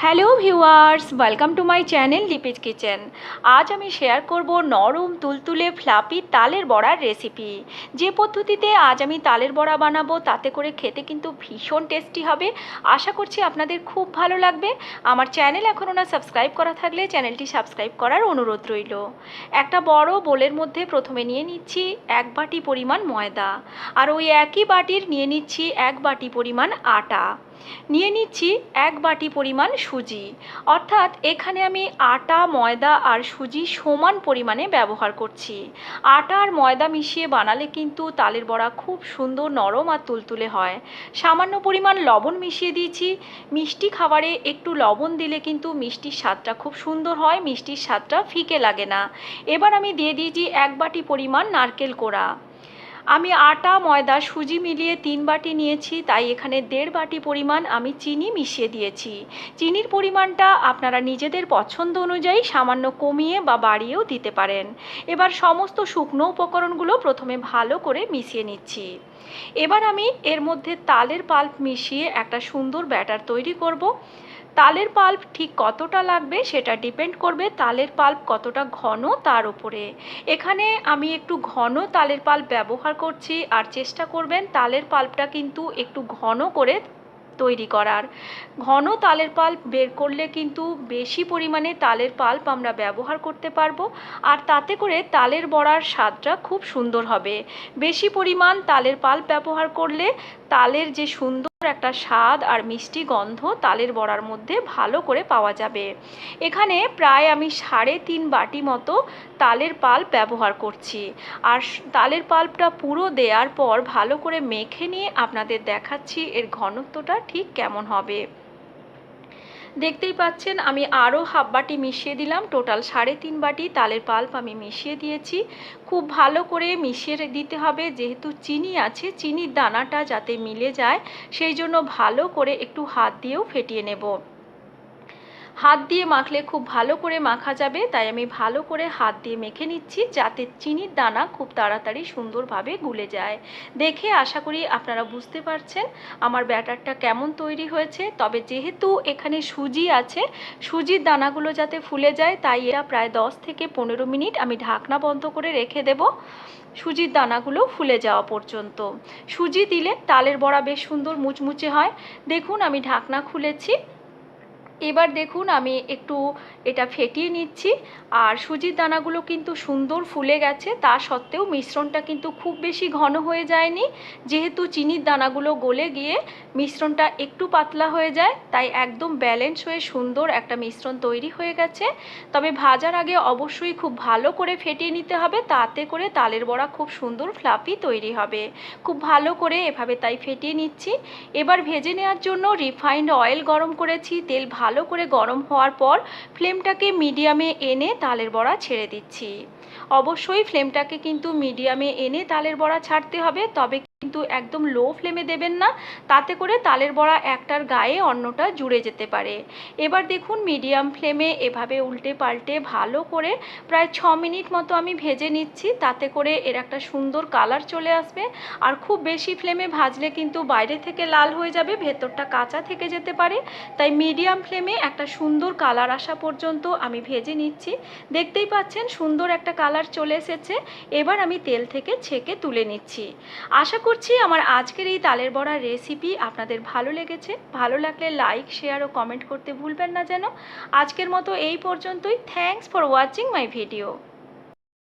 Hello viewers, welcome to my channel Lipi's kitchen. আজ আমি share করব নরম তুলতুলে ফ্লাপি তালের বড়ার রেসিপি। যে পদ্ধতিতে আজ আমি তালের বড়া বানাবো তাতে করে খেতে কিন্তু ভীষণ টেস্টি হবে। আশা করছি আপনাদের খুব ভালো লাগবে। আমার চ্যানেল এখনও না সাবস্ক্রাইব করা থাকলে চ্যানেলটি সাবস্ক্রাইব করার অনুরোধ রইল। একটা বড় বোলের মধ্যে প্রথমে নিয়ে নিচ্ছি 1 বাটি পরিমাণ ময়দা, আর ওই একই বাটির নিয়ে নিচ্ছি 1 বাটি পরিমাণ আটা, নিয়ে নিচ্ছি 1 বাটি পরিমাণ সুজি। অর্থাৎ এখানে আমি আটা, ময়দা আর সুজি সমান পরিমাণে ব্যবহার করছি। আটা আর ময়দা মিশিয়ে বানালে কিন্তু তালের বড়া খুব সুন্দর নরম আর তুলতুলে হয়। সামান্য পরিমাণ লবণ মিশিয়ে দিয়েছি। মিষ্টি খাবারে একটু লবণ দিলে কিন্তু মিষ্টির স্বাদটা খুব সুন্দর হয়, মিষ্টির স্বাদটা ফিকে লাগে না। এবার আমি দিয়ে দিয়েছি 1 বাটি পরিমাণ নারকেল কোড়া। আমি আটা, ময়দা, সুজি মিলিয়ে 3 বাটি নিয়েছি, তাই এখানে 1.5 বাটি পরিমাণ আমি চিনি মিশিয়ে দিয়েছি। চিনির পরিমাণটা আপনারা নিজেদের পছন্দ অনুযায়ী সামান্য কমিয়ে বা বাড়িয়েও দিতে পারেন। এবার সমস্ত শুকনো উপকরণগুলো প্রথমে ভালো করে মিশিয়ে নিচ্ছি। এবার আমি এর মধ্যে তালের পাল্প মিশিয়ে একটা সুন্দর ব্যাটার তৈরি করব। তালের পাল্প ঠিক কতটা লাগবে সেটা ডিপেন্ড করবে তালের পাল্প কতটা ঘন তার উপরে। এখানে আমি একটু ঘন তালের পাল্প ব্যবহার করছি, আর চেষ্টা করবেন তালের পাল্পটা কিন্তু একটু ঘন করে তৈরি করার। ঘন তালের পাল্প বের করলে কিন্তু বেশি পরিমাণে তালের পাল্প আমরা ব্যবহার করতে পারবো, আর তাতে করে তালের বড়ার স্বাদটা খুব সুন্দর হবে। বেশি পরিমাণ তালের পাল্প ব্যবহার করলে তালের যে সুন্দর একটা স্বাদ আর মিষ্টি গন্ধ তালের বড়ার মধ্যে ভালো করে পাওয়া যাবে। এখানে প্রায় আমি 3.5 বাটি মতো তালের পাল্প ব্যবহার করছি, আর তালের পাল্পটা পুরো দেওয়ার পর ভালো করে মেখে নিয়ে আপনাদের দেখাচ্ছি এর ঘনত্বটা ঠিক কেমন হবে। দেখতেই পাচ্ছেন আমি আরও হাফ বাটি মিশিয়ে দিলাম। টোটাল 3.5 বাটি তালের পাল্প আমি মিশিয়ে দিয়েছি। খুব ভালো করে মিশিয়ে দিতে হবে, যেহেতু চিনি আছে, চিনির দানাটা যাতে মিলে যায় সেই জন্য ভালো করে একটু হাত দিয়েও ফেটিয়ে নেব। হাত দিয়ে মাখলে খুব ভালো করে মাখা যাবে, তাই আমি ভালো করে হাত দিয়ে মেখে নিচ্ছি যাতে চিনির দানা খুব তাড়াতাড়ি সুন্দরভাবে গুলে যায়। দেখে আশা করি আপনারা বুঝতে পারছেন আমার ব্যাটারটা কেমন তৈরি হয়েছে। তবে যেহেতু এখানে সুজি আছে, সুজির দানাগুলো যাতে ফুলে যায় তাই এরা প্রায় 10 থেকে 15 মিনিট আমি ঢাকনা বন্ধ করে রেখে দেব, সুজির দানাগুলো ফুলে যাওয়া পর্যন্ত। সুজি দিলে তালের বড়া বেশ সুন্দর মুচমুচে হয়। দেখুন আমি ঢাকনা খুলেছি। এবার দেখুন আমি একটু এটা ফেটিয়ে নিচ্ছি, আর সুজির দানাগুলো কিন্তু সুন্দর ফুলে গেছে। তা সত্ত্বেও মিশ্রণটা কিন্তু খুব বেশি ঘন হয়ে যায়নি, যেহেতু চিনির দানাগুলো গলে গিয়ে মিশ্রণটা একটু পাতলা হয়ে যায়, তাই একদম ব্যালেন্স হয়ে সুন্দর একটা মিশ্রণ তৈরি হয়ে গেছে। তবে ভাজার আগে অবশ্যই খুব ভালো করে ফেটিয়ে নিতে হবে, তাতে করে তালের বড়া খুব সুন্দর ফ্লাফি তৈরি হবে। খুব ভালো করে এভাবে তাই ফেটিয়ে নিচ্ছি। এবার ভেজে নেওয়ার জন্য রিফাইন্ড অয়েল গরম করেছি। তেল ভালো করে গরম হওয়ার পর ফ্লেমটাকে মিডিয়ামে এনে তালের বড়া ছেড়ে দিচ্ছি। অবশ্যই ফ্লেমটাকে কিন্তু মিডিয়ামে এনে তালের বড়া ছাড়তে হবে, তবে কিন্তু একদম লো ফ্লেমে দেবেন না, তাতে করে তালের বড়া একটার গায়ে অন্যটা জুড়ে যেতে পারে। এবার দেখুন মিডিয়াম ফ্লেমে এভাবে উল্টে পাল্টে ভালো করে প্রায় 6 মিনিট মতো আমি ভেজে নিচ্ছি, তাতে করে এর একটা সুন্দর কালার চলে আসবে। আর খুব বেশি ফ্লেমে ভাজলে কিন্তু বাইরে থেকে লাল হয়ে যাবে, ভেতরটা কাঁচা থেকে যেতে পারে। তাই মিডিয়াম ফ্লেমে একটা সুন্দর কালার আসা পর্যন্ত আমি ভেজে নিচ্ছি। দেখতেই পাচ্ছেন সুন্দর একটা কালার চলে এসেছে। এবার আমি তেল থেকে ছেঁকে তুলে নিচ্ছি। আশা করছি আমার আজকের এই তালের বড়ার রেসিপি আপনাদের ভালো লেগেছে। ভালো লাগলে লাইক, শেয়ার ও কমেন্ট করতে ভুলবেন না যেন। আজকের মতো এই পর্যন্তই। Thanks for watching my video.